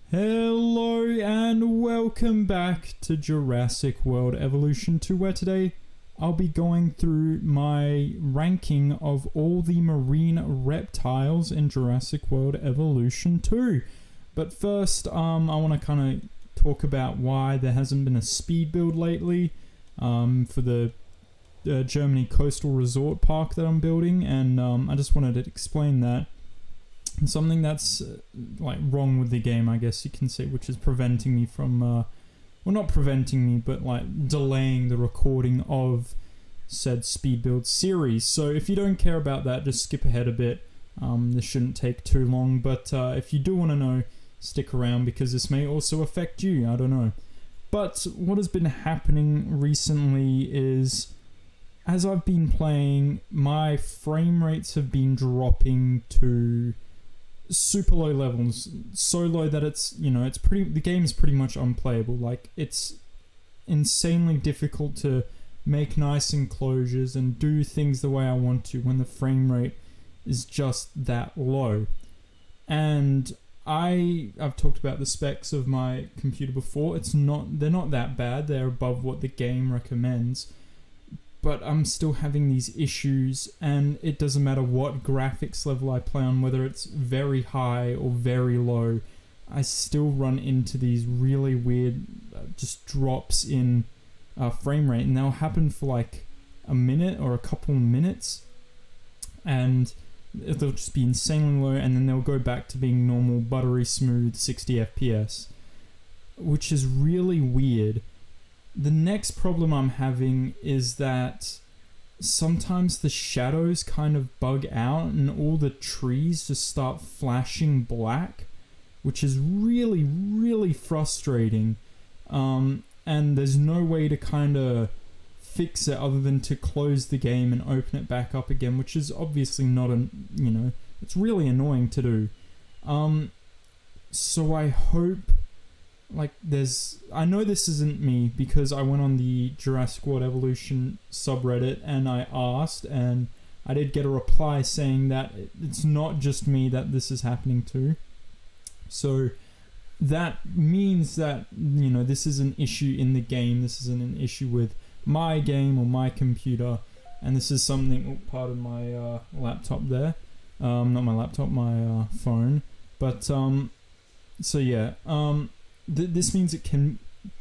Hello and welcome back to Jurassic World Evolution 2, where today I'll be going through my ranking of all the marine reptiles in Jurassic World Evolution 2. But first, I want to kind of talk about why there hasn't been a speed build lately for the Germany coastal resort park that I'm building, and I just wanted to explain that. Something that's like wrong with the game, I guess you can say, which is preventing me from, well, not preventing me, but like delaying the recording of said speed build series. So if you don't care about that, just skip ahead a bit. This shouldn't take too long, but if you do want to know, stick around because this may also affect you. I don't know. But what has been happening recently is, as I've been playing, my frame rates have been dropping to super low levels, so low that it's, the game is pretty much unplayable. Like, it's insanely difficult to make nice enclosures and do things the way I want to when the frame rate is just that low. And I've talked about the specs of my computer before. They're not that bad. They're above what the game recommends. But I'm still having these issues, and it doesn't matter what graphics level I play on, whether it's very high or very low, I still run into these really weird just drops in frame rate, and they'll happen for like a minute or a couple minutes, and they'll just be insanely low, and then they'll go back to being normal, buttery smooth 60 FPS, which is really weird. The next problem I'm having is that sometimes the shadows kind of bug out and all the trees just start flashing black, which is really, really frustrating. And there's no way to kind of fix it other than to close the game and open it back up again, which is obviously not it's really annoying to do. So I hope, I know this isn't me because I went on the Jurassic World Evolution subreddit and I asked, and I did get a reply saying that it's not just me that this is happening to. So that means that, this is an issue in the game. This isn't an issue with my game or my computer. And this is something, pardon my laptop there. Not my laptop, my phone. But, so yeah. This means it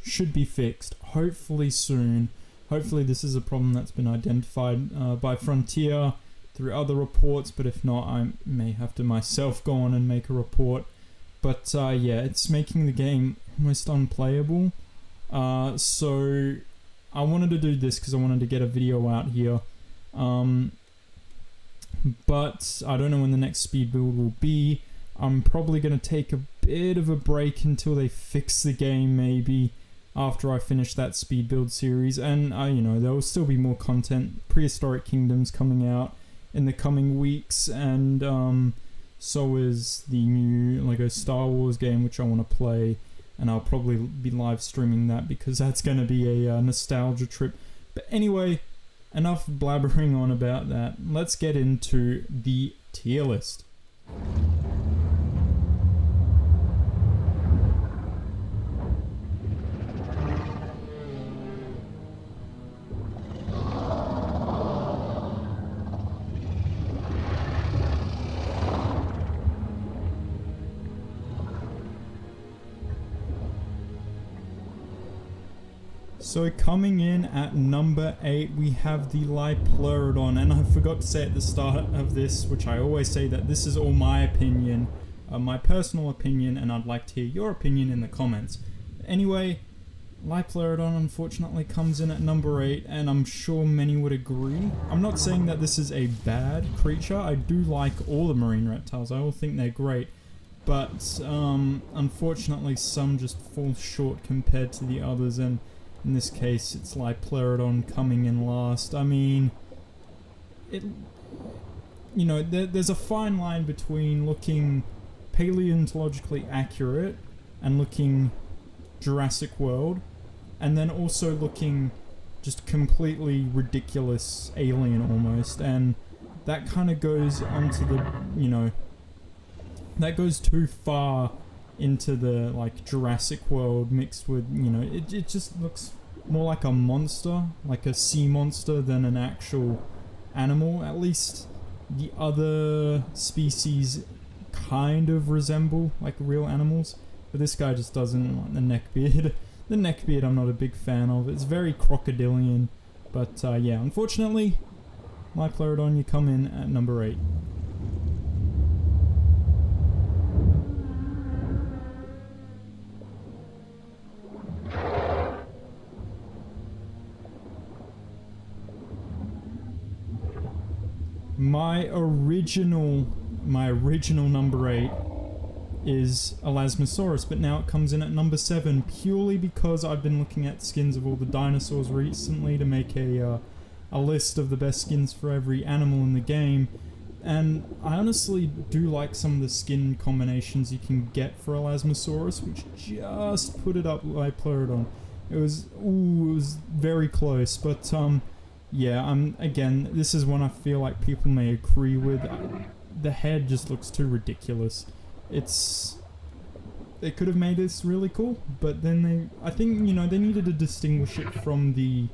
should be fixed, hopefully soon. Hopefully this is a problem that's been identified by Frontier through other reports, but if not, I may have to myself go on and make a report. But yeah, it's making the game almost unplayable. So I wanted to do this because I wanted to get a video out here. But I don't know when the next speed build will be. I'm probably going to take a bit of a break until they fix the game, maybe after I finish that speed build series. And there will still be more content, Prehistoric Kingdoms coming out in the coming weeks, and so is the new Lego Star Wars game, which I want to play, and I'll probably be live streaming that because that's going to be a nostalgia trip. But anyway, enough blabbering on about that. Let's get into the tier list. So coming in at number 8, we have the Liopleurodon, and I forgot to say at the start of this, which I always say, that this is all my opinion, my personal opinion, and I'd like to hear your opinion in the comments. Anyway, Liopleurodon unfortunately comes in at number 8, and I'm sure many would agree. I'm not saying that this is a bad creature. I do like all the marine reptiles. I all think they're great. But unfortunately some just fall short compared to the others, and in this case, it's Liopleurodon coming in last. I mean, there's a fine line between looking paleontologically accurate and looking Jurassic World, and then also looking just completely ridiculous alien almost, and that kind of goes onto the, that goes too far into the like Jurassic World mixed with, you know, it just looks more like a monster, like a sea monster, than an actual animal. At least the other species kind of resemble like real animals, but this guy just doesn't. Like the neckbeard. The neckbeard I'm not a big fan of. It's very crocodilian, but yeah, unfortunately, my Pleurodon, you come in at number 8. My original number 8 is Elasmosaurus, but now it comes in at number 7 purely because I've been looking at skins of all the dinosaurs recently to make a list of the best skins for every animal in the game, and I honestly do like some of the skin combinations you can get for Elasmosaurus, which just put it up by Pleurodon. It was very close, but yeah, again, this is one I feel like people may agree with. The head just looks too ridiculous. They could have made this really cool, but then I think, you know, they needed to distinguish it from the,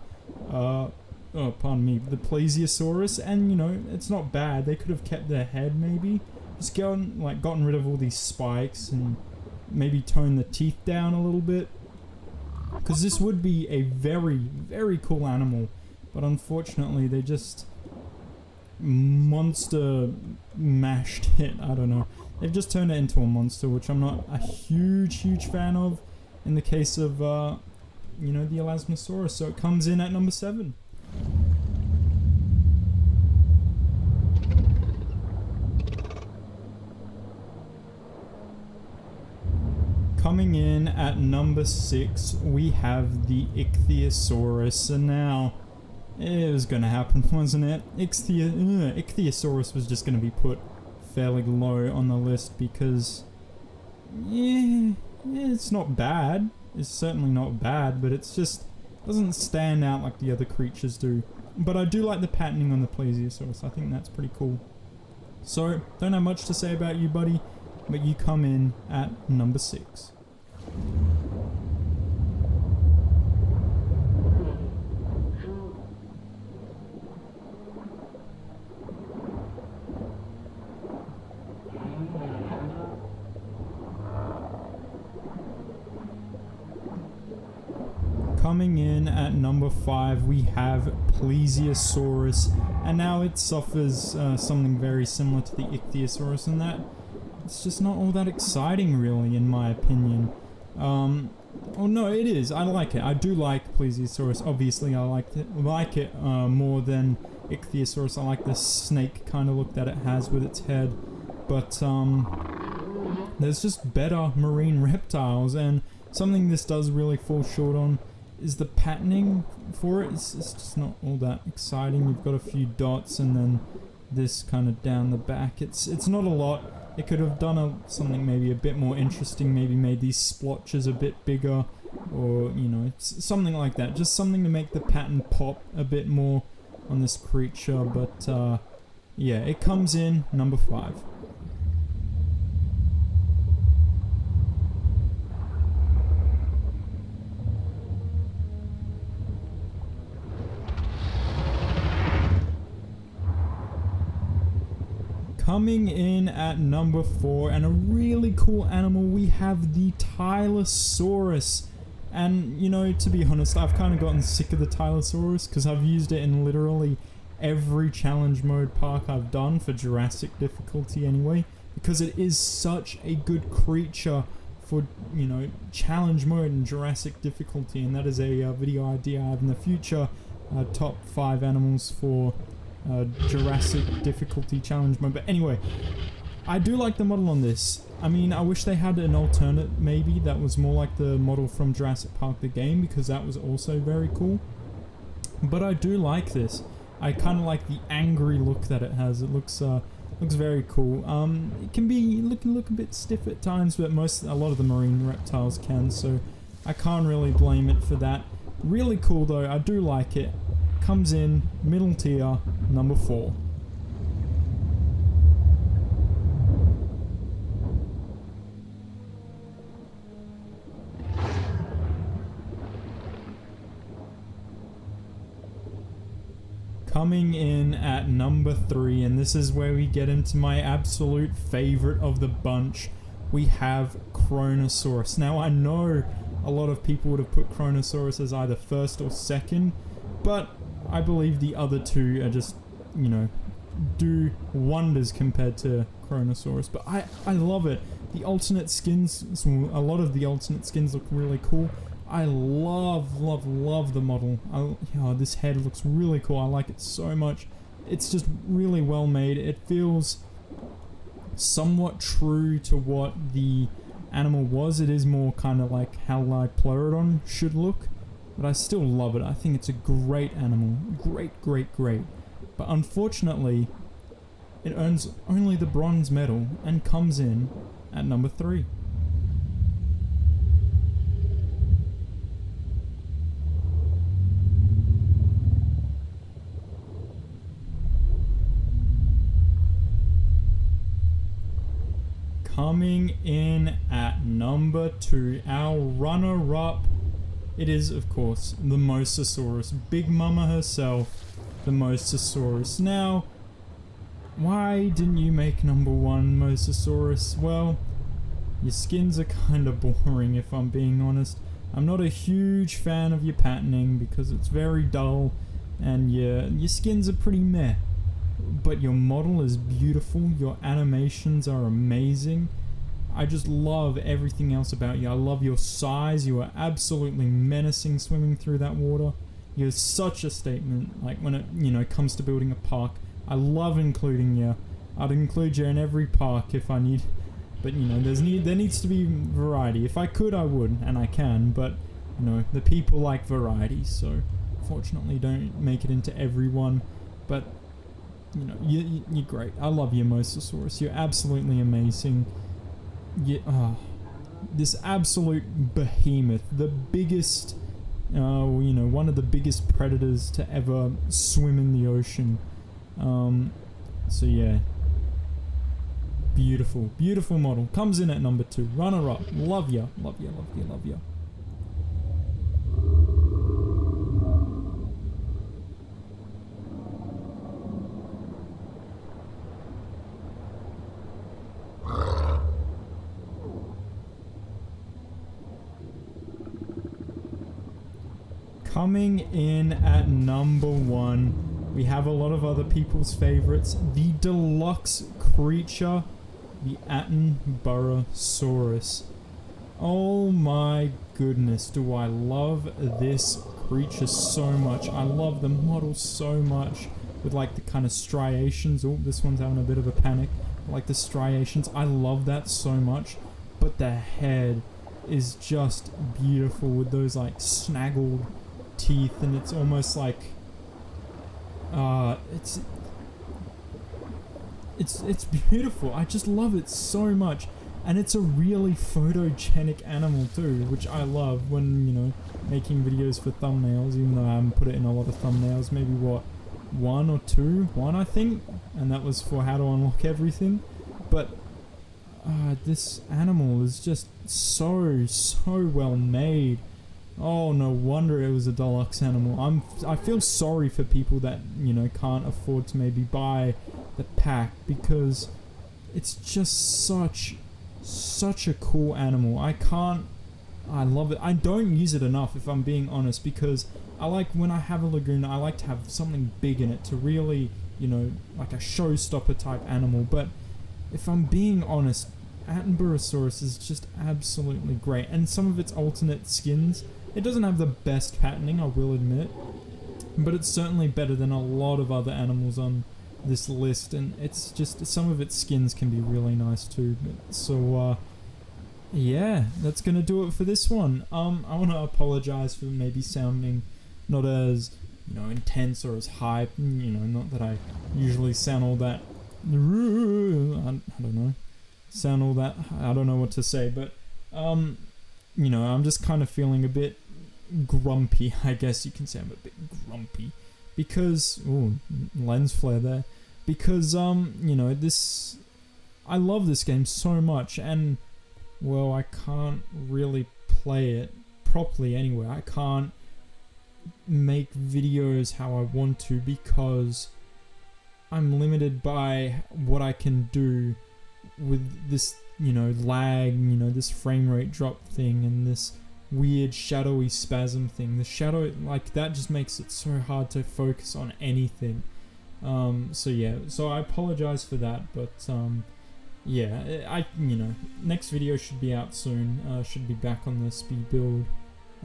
the Plesiosaurus, and, you know, it's not bad. They could have kept their head, maybe. Just gotten rid of all these spikes and maybe toned the teeth down a little bit. Because this would be a very, very cool animal. But unfortunately, they just monster mashed it. I don't know. They've just turned it into a monster, which I'm not a huge fan of in the case of, you know, the Elasmosaurus. So it comes in at number 7. Coming in at number 6, we have the Ichthyosaurus. And now, it was going to happen, wasn't it? Ichthyosaurus was just going to be put fairly low on the list because, yeah, it's not bad. It's certainly not bad, but it's just doesn't stand out like the other creatures do. But I do like the patterning on the Plesiosaurus. I think that's pretty cool. So, don't have much to say about you, buddy, but you come in at number 6. Coming in at number 5, we have Plesiosaurus, and now it suffers something very similar to the Ichthyosaurus in that it's just not all that exciting, really, in my opinion. Oh no, it is. I like it. I do like Plesiosaurus. Obviously, I like it more than Ichthyosaurus. I like the snake kind of look that it has with its head, but there's just better marine reptiles, and something this does really fall short on is the patterning for it. It's just not all that exciting. You've got a few dots and then this kind of down the back. It's not a lot. It could have done something maybe a bit more interesting, maybe made these splotches a bit bigger, or, you know, it's something like that. Just something to make the pattern pop a bit more on this creature, but yeah, it comes in number 5. Coming in at number 4, and a really cool animal, we have the Tylosaurus. And, you know, to be honest, I've kind of gotten sick of the Tylosaurus because I've used it in literally every challenge mode park I've done for Jurassic difficulty anyway, because it is such a good creature for, you know, challenge mode and Jurassic difficulty, and that is a video idea I have in the future, top 5 animals for Jurassic difficulty challenge mode. But anyway, I do like the model on this. I mean, I wish they had an alternate maybe that was more like the model from Jurassic Park the game, because that was also very cool. But I do like this. I kind of like the angry look that it has. It looks very cool. It can be look a bit stiff at times, but a lot of the marine reptiles can, so I can't really blame it for that. Really cool though. I do like it. Comes in middle tier, number 4. Coming in at number 3, and this is where we get into my absolute favorite of the bunch, we have Kronosaurus. Now I know a lot of people would have put Kronosaurus as either first or second, but I believe the other two are just, you know, do wonders compared to Kronosaurus. But I love it. The alternate skins, a lot of the alternate skins look really cool. I love the model. This head looks really cool. I like it so much. It's just really well made. It feels somewhat true to what the animal was. It is more kind of like how Liopleurodon should look, but I still love it. I think it's a great animal. Great. But unfortunately, it earns only the bronze medal and comes in at number 3. Coming in at number 2, our runner-up, it is, of course, the Mosasaurus. Big Mama herself, the Mosasaurus. Now, why didn't you make number 1, Mosasaurus? Well, your skins are kind of boring, if I'm being honest. I'm not a huge fan of your patterning because it's very dull, and your skins are pretty meh. But your model is beautiful, your animations are amazing. I just love everything else about you. I love your size. You are absolutely menacing swimming through that water. You're such a statement, like when it, you know, comes to building a park. I love including you. I'd include you in every park if I need, but you know, there needs to be variety. If I could, I would, and I can, but you know, the people like variety, so fortunately don't make it into everyone. But you know, you're great. I love you, Mosasaurus. You're absolutely amazing. This absolute behemoth, the biggest, you know, one of the biggest predators to ever swim in the ocean. So yeah, beautiful model. Comes in at number 2, runner up. Love ya. Coming in at number 1, we have a lot of other people's favorites. The deluxe creature, the Attenborosaurus. Oh my goodness, do I love this creature so much. I love the model so much, with like the kind of striations. Oh, this one's having a bit of a panic. Like the striations, I love that so much. But the head is just beautiful with those like snaggled teeth, and it's almost like it's beautiful. I just love it so much, and it's a really photogenic animal too, which I love when, you know, making videos for thumbnails, even though I haven't put it in a lot of thumbnails. Maybe what, one or two, I think, and that was for how to unlock everything. But this animal is just so well made. Oh, no wonder it was a deluxe animal. I feel sorry for people that, you know, can't afford to maybe buy the pack, because it's just such a cool animal. I love it. I don't use it enough, if I'm being honest, because I like, when I have a lagoon, I like to have something big in it to really, you know, like a showstopper type animal. But if I'm being honest, Attenborosaurus is just absolutely great. And some of its alternate skins, it doesn't have the best patterning, I will admit, but it's certainly better than a lot of other animals on this list, and it's just, some of its skins can be really nice too. So yeah, that's gonna do it for this one. I want to apologize for maybe sounding not as, you know, intense or as hype. You know, not that I usually sound all that, I don't know, sound all that, I don't know what to say, but you know, I'm just kind of feeling a bit grumpy, I guess you can say. I'm a bit grumpy because, ooh, lens flare there, because you know, I love this game so much, and well, I can't really play it properly anyway. I can't make videos how I want to because I'm limited by what I can do with this, lag, this frame rate drop thing and this weird shadowy spasm thing. The shadow, like, that just makes it so hard to focus on anything. So I apologize for that, but yeah, next video should be out soon. Should be back on the speed build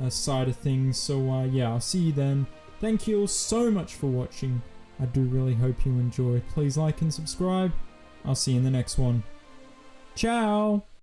side of things. So yeah, I'll see you then. Thank you all so much for watching. I do really hope you enjoyed. Please like and subscribe. I'll see you in the next one. Ciao!